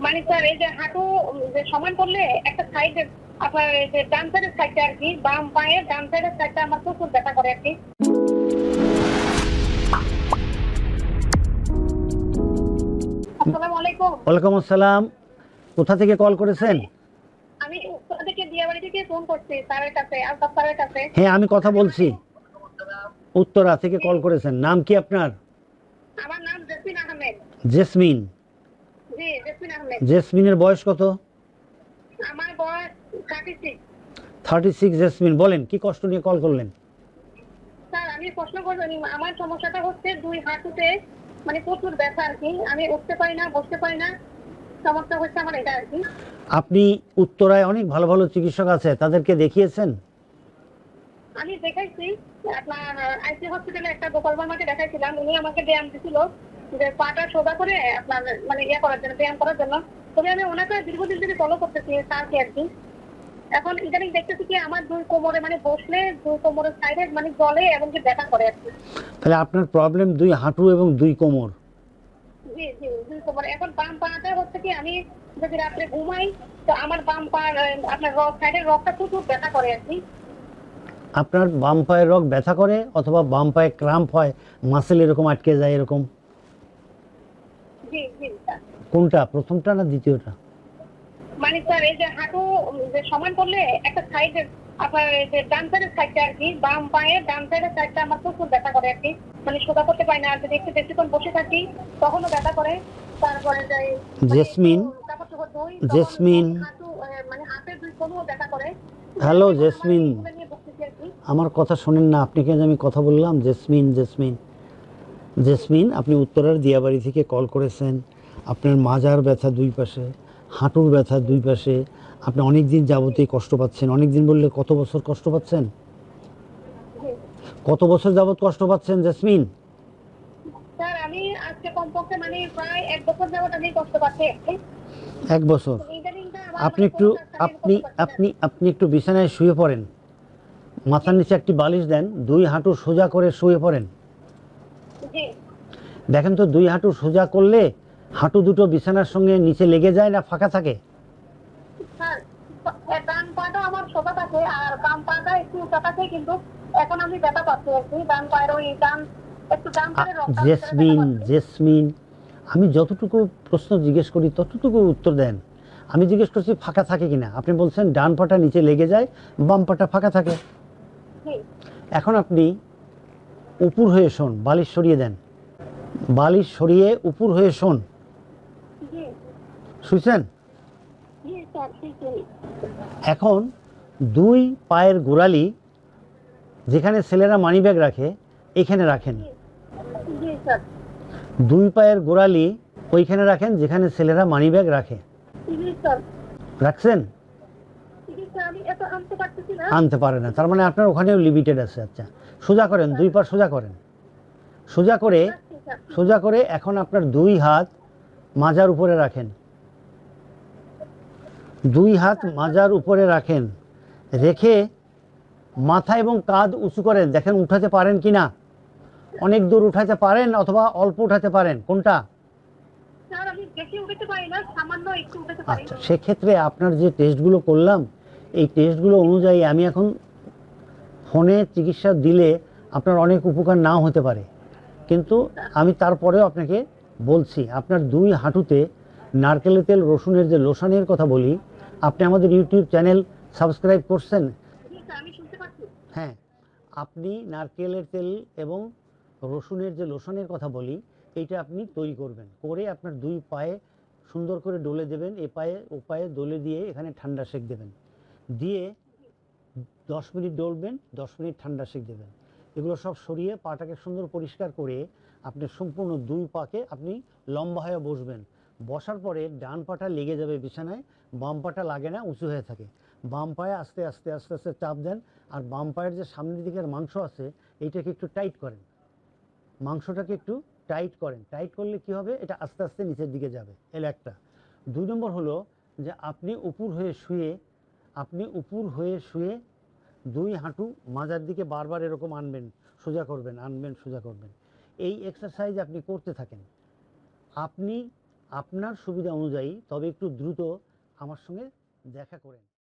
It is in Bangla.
মানে স্যার এই যে হাঁটু যে সমান করলে একটা সাইডে আপনার এই যে ডান সাইডের সাইডটা আর কি, বাম পায়ের ডান সাইডের সাইডটা আমার প্রচুর ব্যথা করে আর কি। আসসালামু আলাইকুম। ওয়ালাইকুম আসসালাম। কোথা থেকে কল করেছেন? আমি উত্তরা থেকে দিয়াবাড়ি থেকে ফোন করছি স্যারের কাছে, আলতাফ স্যারের কাছে। হ্যাঁ, আমি কথা বলছি। উত্তরা থেকে কল করেছেন। নাম কি আপনার? আমার নাম জেসমিন আহমেদ। জেসমিন। জি, জেসমিন আহমেদ। জেসমিনের বয়স কত? আমার বয়স 36। 36। জেসমিন, বলেন কি কষ্ট নিয়ে কল করলেন? স্যার আমি প্রশ্ন করবো, আমার সমস্যাটা হচ্ছে দুই হাঁটুতে মানে প্রচুর ব্যথা আর কি, আমি উঠতে পারি না, বসতে পারি না, সমস্যা হচ্ছে আমার এটা আর কি। আপনি উত্তরায় অনেক ভালো ভালো চিকিৎসক আছে, তাদেরকে দেখিয়েছেন? আমি দেখাইছি আপনার আইসি হসপিটালে, একটা গোপাল বর্মাকে দেখাইছিলাম, উনি আমাকে ব্যায়াম দিছিল যে পাটা সোজা করে আপনার মানে ইয়ে করার জন্য, ব্যায়াম করার জন্য। তবে আমি ওনাকে দীর্ঘদিন ধরে ফলো করতেছি স্যারকে আর কি। এখন ইদানিং দেখতেছি কি আমার দুই কোমরে মানে বসলে দুই কোমরের সাইডে মানে জলে এবং কি ব্যথা করে আর কি। তাহলে আপনার প্রবলেম দুই হাঁটু এবং দুই কোমর। জি জি, দুই কোমরে। এখন বাম পাটা হচ্ছে কি আমি যদি রাত্রে ঘুমাই তো আমার বাম পা আপনার সাইডের রগটা প্রচুর ব্যথা করে আর কি। আপনার বাম পায়ের রগ ব্যথা করে অথবা বাম পায়ে ক্রাম্প হয়, মাসেল এরকম আটকে যায় এরকম? জি জি স্যার। কোনটা, প্রথমটা না দ্বিতীয়টা? মানে স্যার এই যে হাঁটু যে সমান করলে একটা সাইডে আপনার এই যে ডান সাইডের সাইডটা আর কি, বাম পায়ের ডান সাইডের সাইডটা আমার প্রচুর ব্যথা করে আর কি। মানে সোজা করতে পারি না, আর যদি একটু বেশিক্ষণ বসে থাকি তখনও ব্যথা করে। তারপরে যাই জেসমিন, জেসমিন। হাঁটু মানে হাতের দুই কোণও ব্যথা করে। হ্যালো জেসমিন, এগুলো নিয়ে ভুগতেছি আর কি। আমার কথা শোনেন না আপনি? কেন আমি কথা বললাম? জেসমিন, জেসমিন, জেসমিন, আপনি উত্তরার দিয়াবাড়ি থেকে কল করেছেন। আপনার মাজার ব্যথা দুই পাশে, হাঁটুর ব্যথা দুই পাশে, আপনি অনেক দিন যাবতীয় কষ্ট পাচ্ছেন। অনেক দিন বললে কত বছর কষ্ট পাচ্ছেন? জি। কত বছর যাবত কষ্ট পাচ্ছেন জেসমিন? স্যার আমি আজকে কমপক্ষে মানে প্রায় 1 বছর যাবত আমি কষ্ট পাচ্ছি আর কি। 1 বছর। ইদানিংটা আমার আপনি মানে একটু কোনো কাজ আমি আপনি করতে পারছি না। আপনি আপনি একটু বিছানায় শুয়ে পড়েন, মাথার নিচে একটি বালিশ দেন, দুই হাঁটু সোজা করে শুয়ে পড়েন। জি দেখেন তো দুই হাঁটু সোজা করলে হাঁটু দুটো বিছানার সঙ্গে নিচে লেগে যায় না ফাঁকা থাকে? স্যার, ডান পাটা আমার সোজা থাকে আর বাম পাটা একটু উঁচা থাকে, কিন্তু এখন আমি ব্যথা পাচ্ছি আর কি। ডান পায়ের ওই ডান একটু ডান পায়ের রগটা জেসমিন, জেসমিন, আমি যতটুকু প্রশ্ন জিজ্ঞেস করি ততটুকু উত্তর দেন। আমি জিজ্ঞেস করছি ফাঁকা থাকে কিনা, আপনি বলছেন ডান পাটা নিচে লেগে যায়, বাম পাটা ফাঁকা থাকে। জি এখন আপনি উপুর হয়ে শোন, বালিশ সরিয়ে দেন, বালিশ সরিয়ে উপুর হয়ে শোন। জি শুনছেন? জি স্যার, ঠিক আছে। এখন দুই পায়ের গোড়ালি, যেখানে ছেলেরা মানিব্যাগ রাখে, এখানে রাখেন। জি স্যার। দুই পায়ের গোড়ালি ওইখানে রাখেন যেখানে ছেলেরা মানিব্যাগ রাখে। জি স্যার। রাখছেন? জি স্যার, আমি এত আনতে পারতেছি না। আনতে পারে না, তার মানে আপনার ওখানেও লিমিটেড আছে। আচ্ছা, সোজা করেন, দুই পা সোজা করেন। সোজা করে, সোজা করে এখন আপনার দুই হাত মাজার উপরে রাখেন, দুই হাত মাজার উপরে রাখেন, রেখে মাথা এবং কাঁধ উঁচু করেন। দেখেন উঠাতে পারেন কি না, অনেক দূর উঠাতে পারেন অথবা অল্প উঠাতে পারেন, কোনটা? স্যার আমি বেশি উঠতে পারি না, সামান্য একটু উঠতে পারি। আচ্ছা, সেক্ষেত্রে আপনার যে টেস্টগুলো করলাম, এই টেস্টগুলো অনুযায়ী আমি এখন ফোনে চিকিৎসা দিলে আপনার অনেক উপকার নাও হতে পারে, কিন্তু আমি তারপরেও আপনাকে বলছি, আপনার দুই হাঁটুতে নারকেলের তেল রসুনের যে লোশনের কথা বলি, আপনি আমাদের ইউটিউব চ্যানেল সাবস্ক্রাইব করছেন? জি স্যার, আমি শুনতে পাচ্ছি। হ্যাঁ, আপনি নারকেলের তেল এবং রসুনের যে লোশনের কথা বলি, এইটা আপনি তৈরি করবেন, করে আপনার দুই পায়ে সুন্দর করে ডলে দেবেন, এ পায়ে ও পায়ে ডলে দিয়ে এখানে ঠান্ডা সেঁক দেবেন, দিয়ে 10 মিনিট ডলবেন, 10 মিনিট ঠান্ডা সেঁক দেবেন। এগুলো সব সরিয়ে পাটাকে সুন্দর পরিষ্কার করে আপনি সম্পূর্ণ দুই পাকে আপনি লম্বা হয়ে বসবেন। বসার পরে ডান পাটা লেগে যাবে বিছানায়, বাম পাটা লাগে না, উঁচু হয়ে থাকে। বাম পায়ে আস্তে আস্তে আস্তে আস্তে চাপ দেন, আর বাম পায়ের যে সামনের দিকের মাংস আছে এইটাকে একটু টাইট করেন, মাংসটাকে একটু টাইট করেন। টাইট করলে কি হবে, এটা আস্তে আস্তে নিচের দিকে যাবে। এর একটা। 2 নম্বর হলো যে আপনি উপুর হয়ে শুয়ে, আপনি উপুর হয়ে শুয়ে দুই হাঁটু মাজার দিকে বারবার এরকম আনবেন, সোজা করবেন, আনবেন, সোজা করবেন। এই এক্সারসাইজ আপনি করতে থাকেন। আপনি আপনার সুবিধা অনুযায়ী, তবে একটু দ্রুত আমার সঙ্গে দেখা করেন।